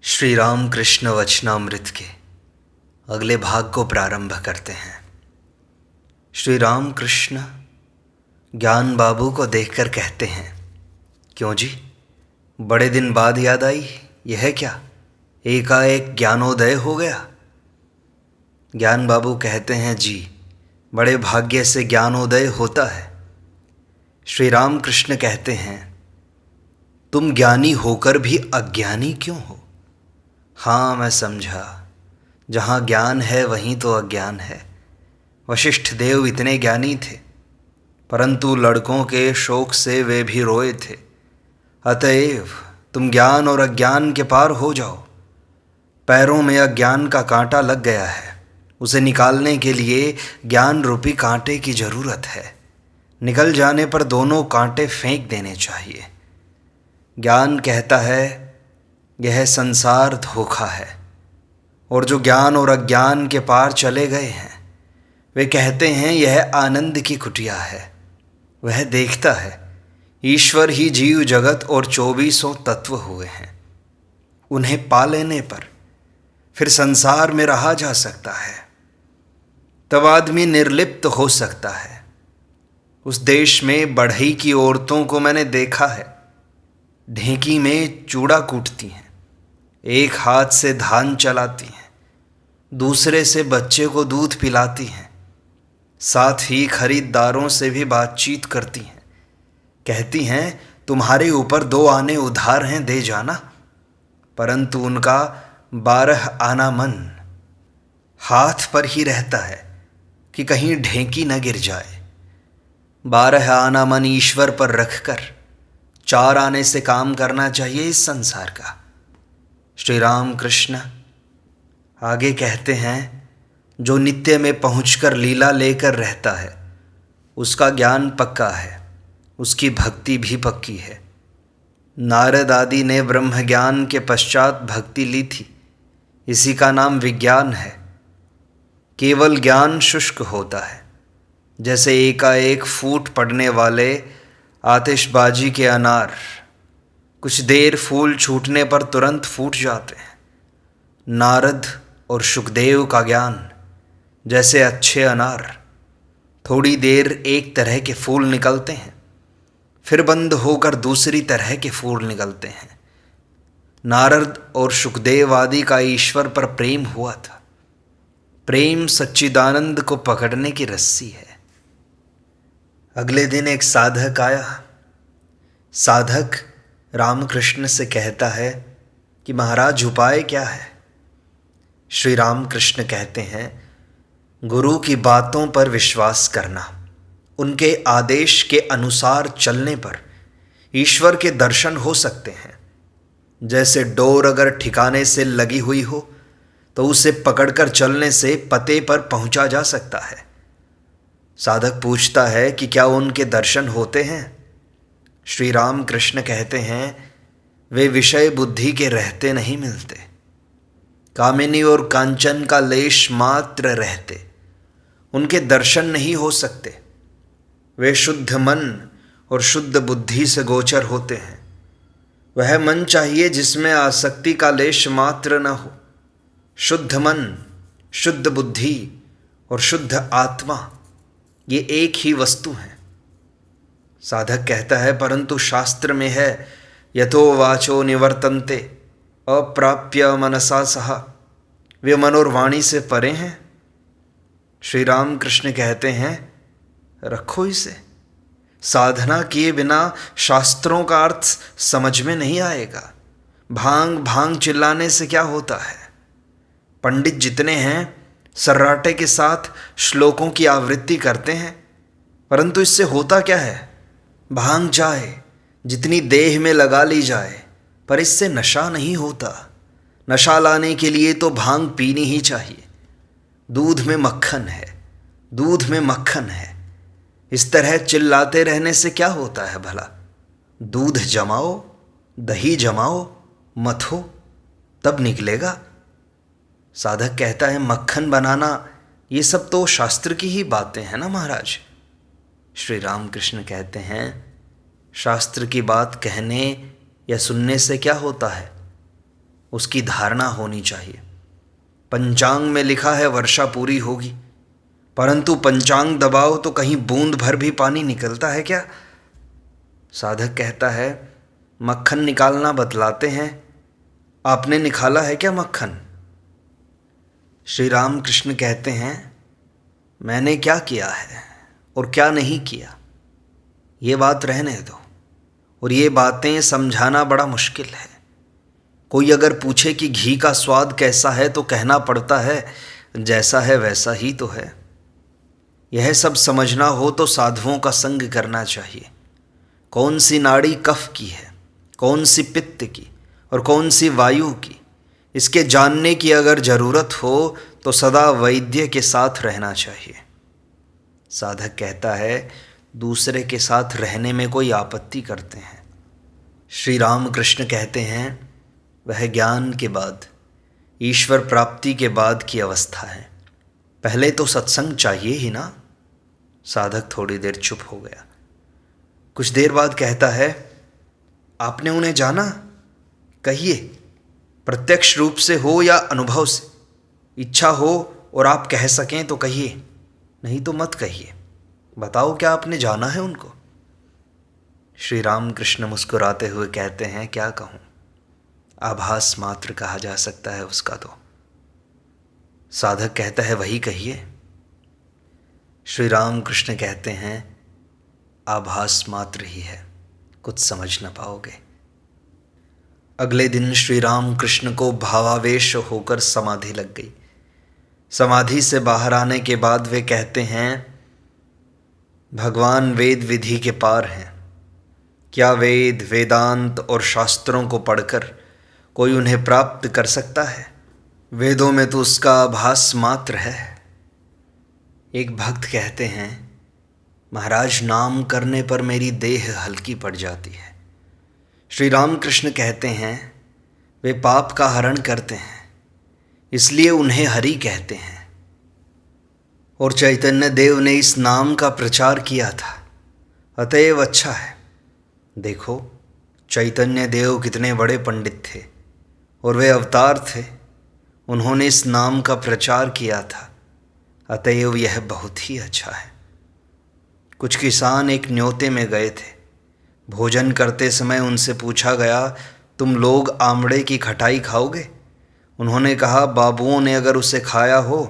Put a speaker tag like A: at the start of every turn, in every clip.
A: श्री राम कृष्ण वचनामृत के अगले भाग को प्रारंभ करते हैं। श्री राम कृष्ण ज्ञान बाबू को देखकर कहते हैं, क्यों जी, बड़े दिन बाद याद आई? यह क्या एकाएक ज्ञानोदय हो गया? ज्ञान बाबू कहते हैं, जी, बड़े भाग्य से ज्ञानोदय होता है। श्री राम कृष्ण कहते हैं, तुम ज्ञानी होकर भी अज्ञानी क्यों हो? हाँ, मैं समझा, जहाँ ज्ञान है वहीं तो अज्ञान है। वशिष्ठ देव इतने ज्ञानी थे, परंतु लड़कों के शोक से वे भी रोए थे। अतएव तुम ज्ञान और अज्ञान के पार हो जाओ। पैरों में अज्ञान का कांटा लग गया है, उसे निकालने के लिए ज्ञान रूपी कांटे की ज़रूरत है। निकल जाने पर दोनों कांटे फेंक देने चाहिए। ज्ञान कहता है, यह संसार धोखा है, और जो ज्ञान और अज्ञान के पार चले गए हैं वे कहते हैं यह आनंद की कुटिया है। वह देखता है ईश्वर ही जीव जगत और 24 तत्व हुए हैं। उन्हें पा लेने पर फिर संसार में रहा जा सकता है, तब आदमी निर्लिप्त हो सकता है। उस देश में बढ़ई की औरतों को मैंने देखा है, ढेंकी में चूड़ा कूटती हैं, एक हाथ से धान चलाती हैं, दूसरे से बच्चे को दूध पिलाती हैं, साथ ही खरीदारों से भी बातचीत करती हैं। कहती हैं, तुम्हारे ऊपर 2 आने उधार हैं, दे जाना। परंतु उनका 12 आना मन हाथ पर ही रहता है कि कहीं ढेंकी न गिर जाए। 12 आना मन ईश्वर पर रखकर 4 आने से काम करना चाहिए इस संसार का। श्री राम कृष्ण आगे कहते हैं, जो नित्य में पहुंचकर लीला लेकर रहता है उसका ज्ञान पक्का है, उसकी भक्ति भी पक्की है। नारद आदि ने ब्रह्म ज्ञान के पश्चात भक्ति ली थी, इसी का नाम विज्ञान है। केवल ज्ञान शुष्क होता है, जैसे एकाएक फूट पड़ने वाले आतिशबाजी के अनार। कुछ देर फूल छूटने पर तुरंत फूट जाते हैं। नारद और शुकदेव का ज्ञान जैसे अच्छे अनार, थोड़ी देर एक तरह के फूल निकलते हैं, फिर बंद होकर दूसरी तरह के फूल निकलते हैं। नारद और शुकदेव आदि का ईश्वर पर प्रेम हुआ था। प्रेम सच्चिदानंद को पकड़ने की रस्सी है। अगले दिन एक साधक आया। साधक रामकृष्ण से कहता है कि महाराज, उपाय क्या है? श्री रामकृष्ण कहते हैं, गुरु की बातों पर विश्वास करना, उनके आदेश के अनुसार चलने पर ईश्वर के दर्शन हो सकते हैं। जैसे डोर अगर ठिकाने से लगी हुई हो तो उसे पकड़कर चलने से पते पर पहुंचा जा सकता है। साधक पूछता है कि क्या उनके दर्शन होते हैं? श्री राम कृष्ण कहते हैं, वे विषय बुद्धि के रहते नहीं मिलते। कामिनी और कांचन का लेश मात्र रहते, उनके दर्शन नहीं हो सकते। वे शुद्ध मन और शुद्ध बुद्धि से गोचर होते हैं। वह मन चाहिए जिसमें आसक्ति का लेश मात्र न हो। शुद्ध मन, शुद्ध बुद्धि और शुद्ध आत्मा, ये एक ही वस्तु है। साधक कहता है, परंतु शास्त्र में है, यथो वाचो निवर्तन्ते अप्राप्य मनसा सह। वे मन और वाणी से परे हैं। श्री राम कृष्ण कहते हैं, रखो इसे। साधना किए बिना शास्त्रों का अर्थ समझ में नहीं आएगा। भांग भांग चिल्लाने से क्या होता है? पंडित जितने हैं सर्राटे के साथ श्लोकों की आवृत्ति करते हैं, परंतु इससे होता क्या है? भांग चाहे जितनी देह में लगा ली जाए, पर इससे नशा नहीं होता। नशा लाने के लिए तो भांग पीनी ही चाहिए। दूध में मक्खन है, दूध में मक्खन है। इस तरह चिल्लाते रहने से क्या होता है भला? दूध जमाओ, दही जमाओ, मथो, तब निकलेगा। साधक कहता है, मक्खन बनाना ये सब तो शास्त्र की ही बातें हैं ना महाराज। श्री रामकृष्ण कहते हैं, शास्त्र की बात कहने या सुनने से क्या होता है? उसकी धारणा होनी चाहिए। पंचांग में लिखा है वर्षा पूरी होगी, परंतु पंचांग दबाओ तो कहीं बूंद भर भी पानी निकलता है क्या? साधक कहता है मक्खन निकालना बतलाते हैं, आपने निकाला है क्या मक्खन? श्री राम कृष्ण कहते हैं मैंने क्या किया है और क्या नहीं किया, ये बात रहने दो। और ये बातें समझाना बड़ा मुश्किल है। कोई अगर पूछे कि घी का स्वाद कैसा है तो कहना पड़ता है जैसा है वैसा ही तो है। यह सब समझना हो तो साधुओं का संग करना चाहिए। कौन सी नाड़ी कफ की है, कौन सी पित्त की और कौन सी वायु की, इसके जानने की अगर ज़रूरत हो तो सदा वैद्य के साथ रहना चाहिए। साधक कहता है दूसरे के साथ रहने में कोई आपत्ति करते हैं। श्री राम कृष्ण कहते हैं वह ज्ञान के बाद, ईश्वर प्राप्ति के बाद की अवस्था है। पहले तो सत्संग चाहिए ही ना। साधक थोड़ी देर चुप हो गया। कुछ देर बाद कहता है आपने उन्हें जाना? कहिए, प्रत्यक्ष रूप से हो या अनुभव से। इच्छा हो और आप कह सकें तो कहिए, नहीं तो मत कहिए। बताओ क्या आपने जाना है उनको? श्री राम कृष्ण मुस्कुराते हुए कहते हैं क्या कहूँ, आभास मात्र कहा जा सकता है उसका तो। साधक कहता है वही कहिए। श्री राम कृष्ण कहते हैं आभास मात्र ही है, कुछ समझ न पाओगे। अगले दिन श्री राम कृष्ण को भावावेश होकर समाधि लग गई। समाधि से बाहर आने के बाद वे कहते हैं भगवान वेद विधि के पार हैं। क्या वेद वेदांत और शास्त्रों को पढ़कर कोई उन्हें प्राप्त कर सकता है? वेदों में तो उसका आभास मात्र है। एक भक्त कहते हैं महाराज नाम करने पर मेरी देह हल्की पड़ जाती है। श्री राम कृष्ण कहते हैं वे पाप का हरण करते हैं, इसलिए उन्हें हरि कहते हैं। और चैतन्य देव ने इस नाम का प्रचार किया था, अतएव अच्छा है। देखो चैतन्य देव कितने बड़े पंडित थे और वे अवतार थे, उन्होंने इस नाम का प्रचार किया था, अतएव यह बहुत ही अच्छा है। कुछ किसान एक न्योते में गए थे। भोजन करते समय उनसे पूछा गया तुम लोग आमड़े की खटाई खाओगे? उन्होंने कहा बाबुओं ने अगर उसे खाया हो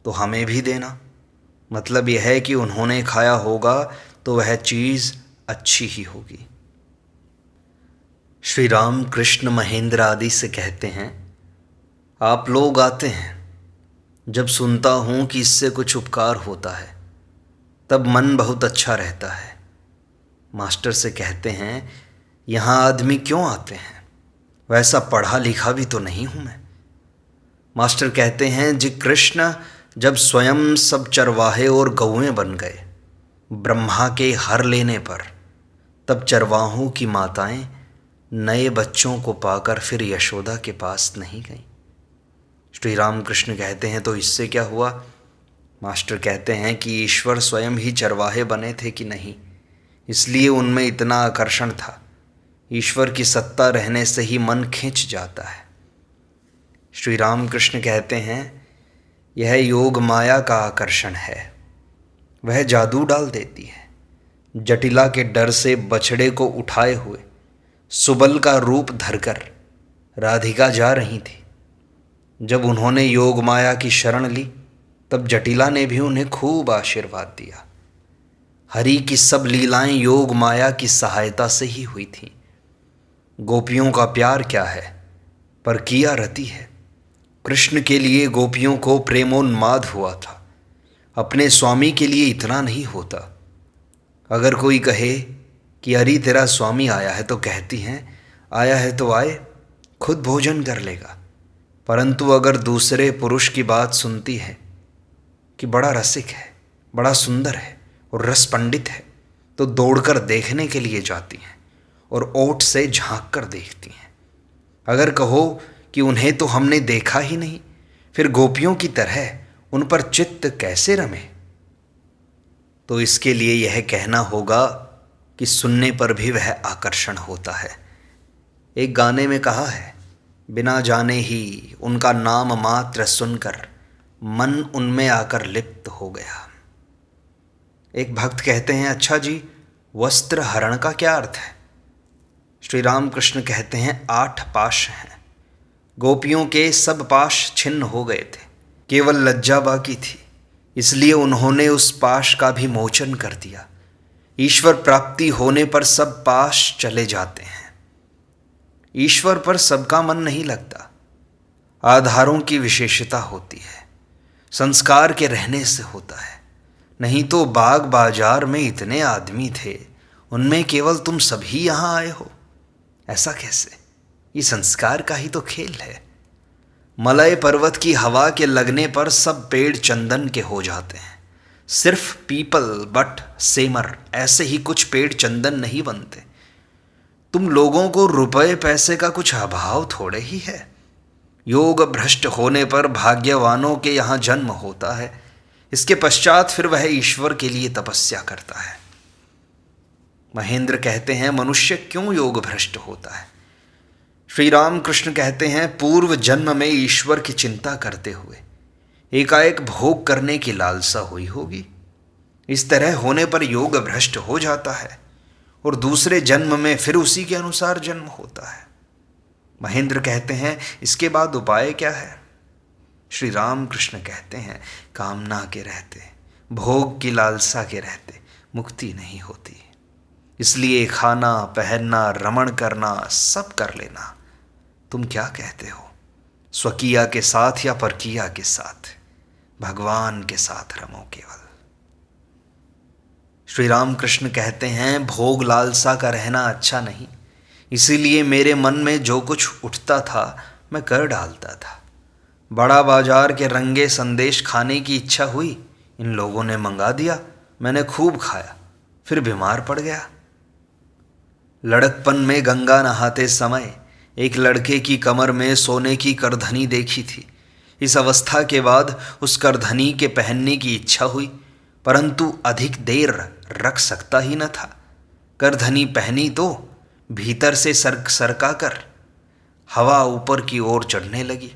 A: तो हमें भी देना। मतलब यह है कि उन्होंने खाया होगा तो वह चीज़ अच्छी ही होगी। श्री राम कृष्ण महेंद्र आदि से कहते हैं आप लोग आते हैं, जब सुनता हूँ कि इससे कुछ उपकार होता है तब मन बहुत अच्छा रहता है। मास्टर से कहते हैं यहाँ आदमी क्यों आते हैं, वैसा पढ़ा लिखा भी तो नहीं हूँ मैं। मास्टर कहते हैं जी कृष्ण जब स्वयं सब चरवाहे और गौएं बन गए ब्रह्मा के हर लेने पर, तब चरवाहों की माताएं नए बच्चों को पाकर फिर यशोदा के पास नहीं गईं। श्री राम कृष्ण कहते हैं तो इससे क्या हुआ? मास्टर कहते हैं कि ईश्वर स्वयं ही चरवाहे बने थे कि नहीं, इसलिए उनमें इतना आकर्षण था। ईश्वर की सत्ता रहने से ही मन खिंच जाता है। श्री राम कृष्ण कहते हैं यह योग माया का आकर्षण है, वह जादू डाल देती है। जटिला के डर से बछड़े को उठाए हुए सुबल का रूप धरकर राधिका जा रही थी। जब उन्होंने योग माया की शरण ली तब जटिला ने भी उन्हें खूब आशीर्वाद दिया। हरि की सब लीलाएं योग माया की सहायता से ही हुई थीं। गोपियों का प्यार क्या है, पर किया रति है। कृष्ण के लिए गोपियों को प्रेमोन्माद हुआ था, अपने स्वामी के लिए इतना नहीं होता। अगर कोई कहे कि अरे तेरा स्वामी आया है तो कहती हैं आया है तो आए, खुद भोजन कर लेगा। परंतु अगर दूसरे पुरुष की बात सुनती है कि बड़ा रसिक है, बड़ा सुंदर है और रस पंडित है, तो दौड़कर देखने के लिए जाती हैं और ओठ से झांक कर देखती हैं। अगर कहो कि उन्हें तो हमने देखा ही नहीं, फिर गोपियों की तरह उन पर चित्त कैसे रमे? तो इसके लिए यह कहना होगा कि सुनने पर भी वह आकर्षण होता है। एक गाने में कहा है बिना जाने ही उनका नाम मात्र सुनकर मन उनमें आकर लिप्त हो गया। एक भक्त कहते हैं, अच्छा जी, वस्त्र हरण का क्या अर्थ है? श्री राम कृष्ण कहते हैं, 8 पाश हैं। गोपियों के सब पाश छिन्न हो गए थे, केवल लज्जा बाकी थी, इसलिए उन्होंने उस पाश का भी मोचन कर दिया। ईश्वर प्राप्ति होने पर सब पाश चले जाते हैं। ईश्वर पर सबका मन नहीं लगता। आधारों की विशेषता होती है, संस्कार के रहने से होता है। नहीं तो बाग बाजार में इतने आदमी थे, उनमें केवल तुम सभी यहाँ आए हो। ऐसा कैसे? ये संस्कार का ही तो खेल है। मलय पर्वत की हवा के लगने पर सब पेड़ चंदन के हो जाते हैं। सिर्फ पीपल, बट, सेमर ऐसे ही कुछ पेड़ चंदन नहीं बनते। तुम लोगों को रुपए पैसे का कुछ अभाव थोड़े ही है। योग भ्रष्ट होने पर भाग्यवानों के यहाँ जन्म होता है, इसके पश्चात फिर वह ईश्वर के लिए तपस्या करता है। महेंद्र कहते हैं, मनुष्य क्यों योग भ्रष्ट होता है? श्री राम कृष्ण कहते हैं, पूर्व जन्म में ईश्वर की चिंता करते हुए एकाएक भोग करने की लालसा हुई होगी। इस तरह होने पर योग भ्रष्ट हो जाता है और दूसरे जन्म में फिर उसी के अनुसार जन्म होता है। महेंद्र कहते हैं, इसके बाद उपाय क्या है? श्री राम कृष्ण कहते हैं, कामना के रहते, भोग की लालसा के रहते मुक्ति नहीं होती। इसलिए खाना, पहनना, रमण करना सब कर लेना। तुम क्या कहते हो? स्वकीया के साथ या परकीया के साथ? भगवान के साथ रमो केवल। श्री राम कृष्ण कहते हैं, भोग लालसा का रहना अच्छा नहीं, इसीलिए मेरे मन में जो कुछ उठता था मैं कर डालता था। बड़ा बाजार के रंगे संदेश खाने की इच्छा हुई, इन लोगों ने मंगा दिया, मैंने खूब खाया, फिर बीमार पड़ गया। लड़कपन में गंगा नहाते समय एक लड़के की कमर में सोने की करधनी देखी थी। इस अवस्था के बाद उस करधनी के पहनने की इच्छा हुई, परंतु अधिक देर रख सकता ही न था। करधनी पहनी तो भीतर से सरका कर हवा ऊपर की ओर चढ़ने लगी।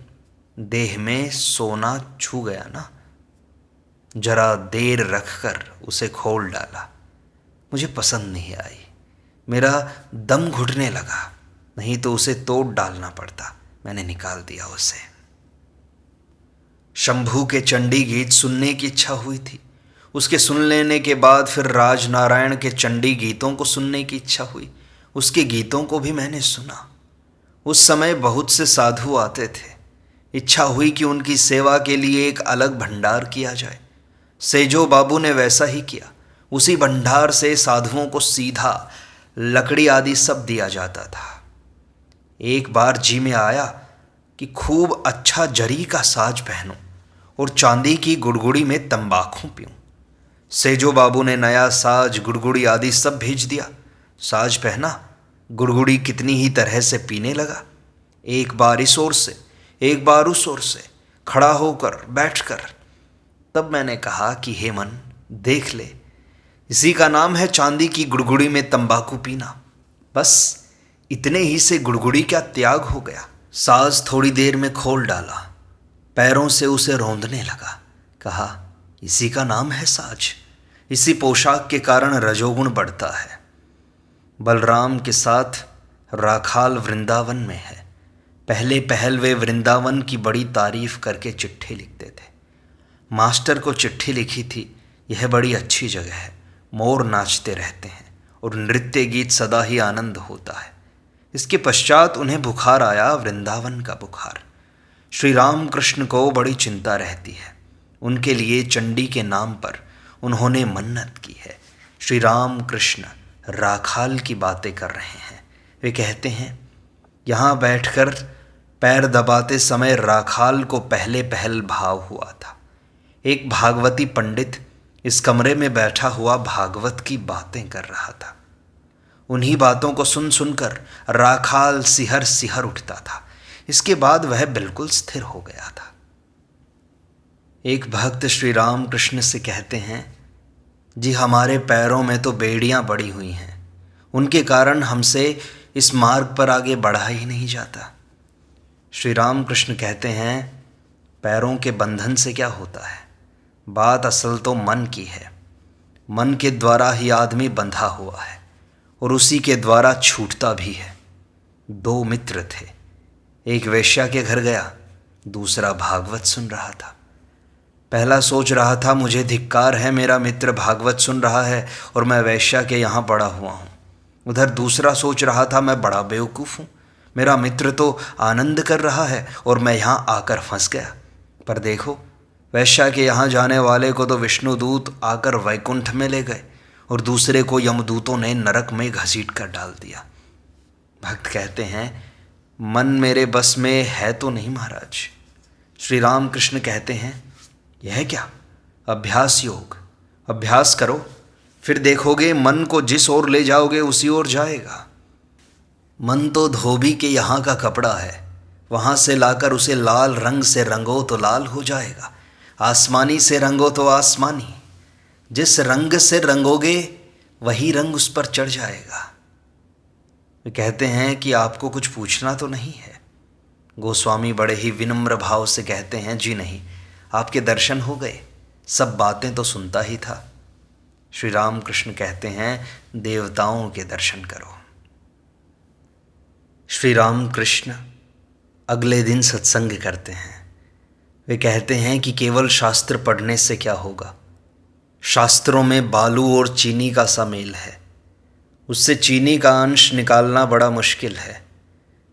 A: देह में सोना छू गया ना। जरा देर रखकर उसे खोल डाला, मुझे पसंद नहीं आई। मेरा दम घुटने लगा, नहीं तो उसे तोड़ डालना पड़ता। मैंने निकाल दिया उसे। शंभू के चंडी गीत सुनने की इच्छा हुई थी। उसके सुन लेने के बाद फिर राजनारायण के चंडी गीतों को सुनने की इच्छा हुई। उसके गीतों को भी मैंने सुना। उस समय बहुत से साधु आते थे। इच्छा हुई कि उनकी सेवा के लिए एक अलग भंडार किया जाए। सेजो बाबू ने वैसा ही किया। उसी भंडार से साधुओं को सीधा लकड़ी आदि सब दिया जाता था। एक बार जी में आया कि खूब अच्छा जरी का साज पहनूं और चांदी की गुड़गुड़ी में तंबाकू पीऊं। सेजो बाबू ने नया साज, गुड़गुड़ी आदि सब भेज दिया। साज पहना, गुड़गुड़ी कितनी ही तरह से पीने लगा। एक बार इस ओर से, एक बार उस ओर से, खड़ा होकर, बैठकर। तब मैंने कहा कि हे मन, देख ले, इसी का नाम है चांदी की गुड़गुड़ी में तंबाकू पीना। बस इतने ही से गुड़गुड़ी का त्याग हो गया। साज थोड़ी देर में खोल डाला, पैरों से उसे रौंदने लगा। कहा, इसी का नाम है साज। इसी पोशाक के कारण रजोगुण बढ़ता है। बलराम के साथ राखाल वृंदावन में है। पहले पहल वे वृंदावन की बड़ी तारीफ करके चिट्ठी लिखते थे। मास्टर को चिट्ठी लिखी थी, यह बड़ी अच्छी जगह है, मोर नाचते रहते हैं और नृत्य गीत सदा ही आनंद होता है। इसके पश्चात उन्हें बुखार आया, वृंदावन का बुखार। श्री राम कृष्ण को बड़ी चिंता रहती है। उनके लिए चंडी के नाम पर उन्होंने मन्नत की है। श्री राम कृष्ण राखाल की बातें कर रहे हैं। वे कहते हैं, यहाँ बैठकर पैर दबाते समय राखाल को पहले पहल भाव हुआ था। एक भागवती पंडित इस कमरे में बैठा हुआ भागवत की बातें कर रहा था। उन्हीं बातों को सुन सुनकर राखाल सिहर सिहर उठता था। इसके बाद वह बिल्कुल स्थिर हो गया था। एक भक्त श्री राम कृष्ण से कहते हैं, जी हमारे पैरों में तो बेड़ियां बड़ी हुई हैं, उनके कारण हमसे इस मार्ग पर आगे बढ़ा ही नहीं जाता। श्री राम कृष्ण कहते हैं पैरों के बंधन से क्या होता है, बात असल तो मन की है। मन के द्वारा ही आदमी बंधा हुआ है और उसी के द्वारा छूटता भी है। दो मित्र थे, एक वेश्या के घर गया, दूसरा भागवत सुन रहा था। पहला सोच रहा था मुझे धिक्कार है, मेरा मित्र भागवत सुन रहा है और मैं वेश्या के यहाँ पड़ा हुआ हूँ। उधर दूसरा सोच रहा था मैं बड़ा बेवकूफ़ हूँ, मेरा मित्र तो आनंद कर रहा है और मैं यहाँ आकर फंस गया। पर देखो, वेश्या के यहाँ जाने वाले को तो विष्णुदूत आकर वैकुंठ में ले गए और दूसरे को यमदूतों ने नरक में घसीट कर डाल दिया। भक्त कहते हैं मन मेरे बस में है तो नहीं महाराज। श्री राम कृष्ण कहते हैं यह क्या, अभ्यास योग। अभ्यास करो, फिर देखोगे मन को जिस ओर ले जाओगे उसी ओर जाएगा। मन तो धोबी के यहाँ का कपड़ा है, वहाँ से लाकर उसे लाल रंग से रंगो तो लाल हो जाएगा, आसमानी से रंगो तो आसमानी। जिस रंग से रंगोगे वही रंग उस पर चढ़ जाएगा। वे कहते हैं कि आपको कुछ पूछना तो नहीं है। गोस्वामी बड़े ही विनम्र भाव से कहते हैं जी नहीं, आपके दर्शन हो गए, सब बातें तो सुनता ही था। श्री राम कृष्ण कहते हैं देवताओं के दर्शन करो। श्री राम कृष्ण अगले दिन सत्संग करते हैं। वे कहते हैं कि केवल शास्त्र पढ़ने से क्या होगा, शास्त्रों में बालू और चीनी का सा मेल है, उससे चीनी का अंश निकालना बड़ा मुश्किल है।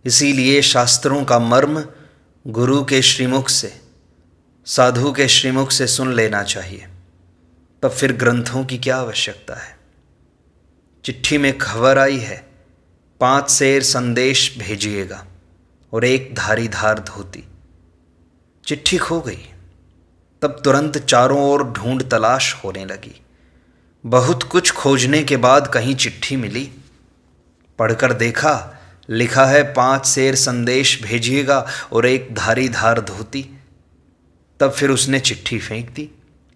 A: इसीलिए शास्त्रों का मर्म गुरु के श्रीमुख से, साधु के श्रीमुख से सुन लेना चाहिए, तब फिर ग्रंथों की क्या आवश्यकता है। चिट्ठी में खबर आई है 5 सेर संदेश भेजिएगा और 1 धारीधार धोती। चिट्ठी खो गई, तब तुरंत चारों ओर ढूंढ तलाश होने लगी। बहुत कुछ खोजने के बाद कहीं चिट्ठी मिली। पढ़कर देखा, लिखा है 5 सेर संदेश भेजिएगा और 1 धारीधार धोती। तब फिर उसने चिट्ठी फेंक दी।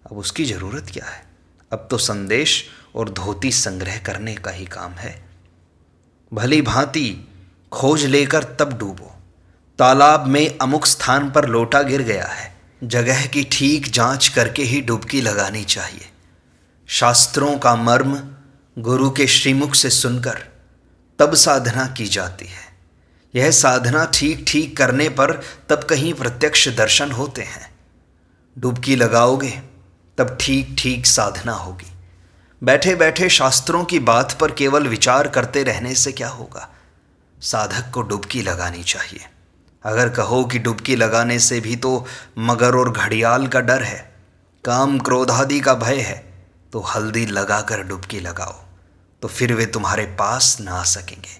A: अब उसकी ज़रूरत क्या है, अब तो संदेश और धोती संग्रह करने का ही काम है। भली भांति खोज लेकर तब डूबो। तालाब में अमुक स्थान पर लोटा गिर गया है, जगह की ठीक जांच करके ही डुबकी लगानी चाहिए। शास्त्रों का मर्म गुरु के श्रीमुख से सुनकर तब साधना की जाती है। यह साधना ठीक ठीक करने पर तब कहीं प्रत्यक्ष दर्शन होते हैं। डुबकी लगाओगे तब ठीक ठीक साधना होगी। बैठे बैठे शास्त्रों की बात पर केवल विचार करते रहने से क्या होगा। साधक को डुबकी लगानी चाहिए। अगर कहो कि डुबकी लगाने से भी तो मगर और घड़ियाल का डर है, काम क्रोध आदि का भय है, तो हल्दी लगाकर डुबकी लगाओ, तो फिर वे तुम्हारे पास ना आ सकेंगे।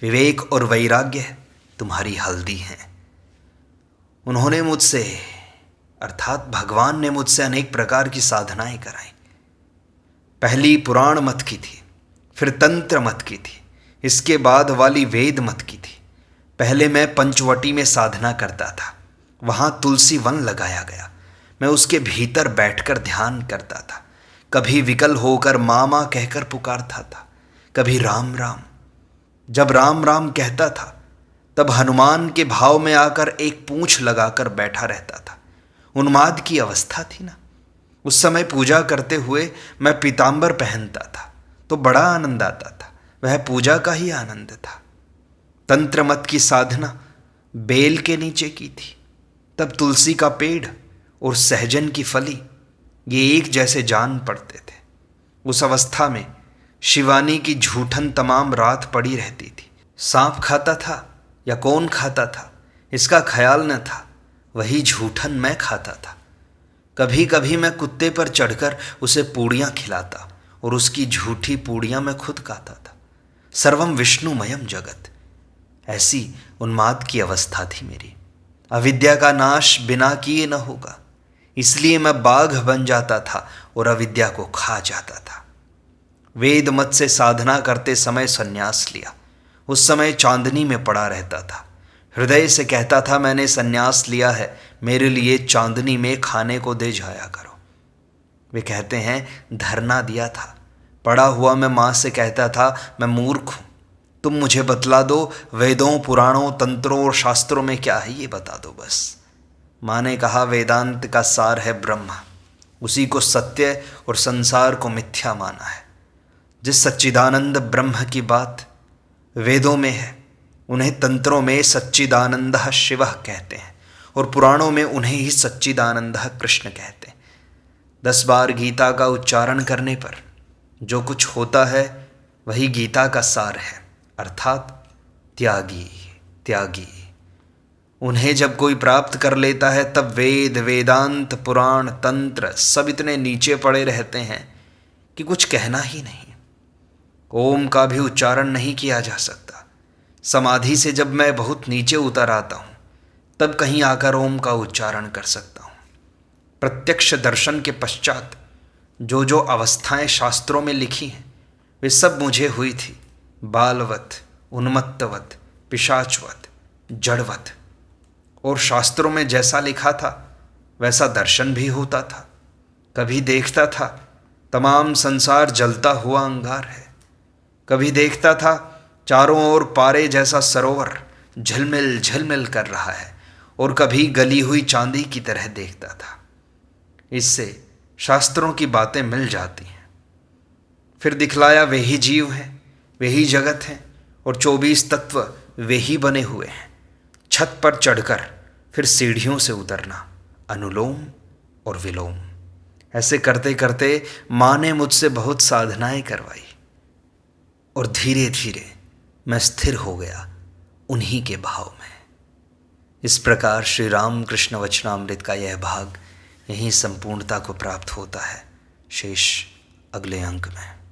A: विवेक और वैराग्य तुम्हारी हल्दी हैं। उन्होंने मुझसे, अर्थात भगवान ने मुझसे अनेक प्रकार की साधनाएं कराई। पहली पुराण मत की थी, फिर तंत्र मत की थी, इसके बाद वाली वेद मत की थी। पहले मैं पंचवटी में साधना करता था, वहाँ तुलसी वन लगाया गया, मैं उसके भीतर बैठकर ध्यान करता था। कभी विकल होकर मामा कहकर पुकारता था, कभी राम राम। जब राम राम कहता था तब हनुमान के भाव में आकर एक पूंछ लगाकर बैठा रहता था। उन्माद की अवस्था थी ना, उस समय पूजा करते हुए मैं पीतांबर पहनता था तो बड़ा आनंद आता था, वह पूजा का ही आनंद था। तंत्र मत की साधना बेल के नीचे की थी, तब तुलसी का पेड़ और सहजन की फली ये एक जैसे जान पड़ते थे। उस अवस्था में शिवानी की झूठन तमाम रात पड़ी रहती थी। सांप खाता था या कौन खाता था इसका ख्याल न था, वही झूठन मैं खाता था। कभी कभी मैं कुत्ते पर चढ़कर उसे पूड़ियाँ खिलाता और उसकी झूठी पूड़ियाँ मैं खुद खाता था। सर्वम विष्णुमयम जगत, ऐसी उन्माद की अवस्था थी मेरी। अविद्या का नाश बिना किए न होगा, इसलिए मैं बाघ बन जाता था और अविद्या को खा जाता था। वेद मत से साधना करते समय संन्यास लिया। उस समय चांदनी में पड़ा रहता था। हृदय से कहता था मैंने संन्यास लिया है, मेरे लिए चांदनी में खाने को दे जाया करो। वे कहते हैं धरना दिया था। पड़ा हुआ मैं माँ से कहता था मैं मूर्ख हूँ, तुम मुझे बतला दो, वेदों पुराणों तंत्रों और शास्त्रों में क्या है ये बता दो बस। माँ ने कहा, वेदांत का सार है ब्रह्म, उसी को सत्य और संसार को मिथ्या माना है। जिस सच्चिदानंद ब्रह्म की बात वेदों में है, उन्हें तंत्रों में सच्चिदानंदः शिवः कहते हैं और पुराणों में उन्हें ही सच्चिदानंदः कृष्ण कहते हैं। 10 बार गीता का उच्चारण करने पर जो कुछ होता है वही गीता का सार है, अर्थात त्यागी त्यागी। उन्हें जब कोई प्राप्त कर लेता है तब वेद वेदांत पुराण तंत्र सब इतने नीचे पड़े रहते हैं कि कुछ कहना ही नहीं। ओम का भी उच्चारण नहीं किया जा सकता। समाधि से जब मैं बहुत नीचे उतर आता हूँ तब कहीं आकर ओम का उच्चारण कर सकता हूँ। प्रत्यक्ष दर्शन के पश्चात जो जो अवस्थाएं शास्त्रों में लिखी हैं वे सब मुझे हुई थी, बालवत, उन्मत्तवत, पिशाचवत, जड़वत। और शास्त्रों में जैसा लिखा था वैसा दर्शन भी होता था। कभी देखता था तमाम संसार जलता हुआ अंगार है, कभी देखता था चारों ओर पारे जैसा सरोवर झिलमिल झिलमिल कर रहा है, और कभी गली हुई चांदी की तरह देखता था। इससे शास्त्रों की बातें मिल जाती हैं। फिर दिखलाया वे ही जीव हैं, वे ही जगत हैं और 24 तत्व वे ही बने हुए हैं। छत पर चढ़कर फिर सीढ़ियों से उतरना, अनुलोम और विलोम। ऐसे करते करते माँ ने मुझसे बहुत साधनाएं करवाई और धीरे धीरे मैं स्थिर हो गया उन्हीं के भाव में। इस प्रकार श्री राम कृष्ण वचनामृत का यह भाग यहीं संपूर्णता को प्राप्त होता है। शेष अगले अंक में।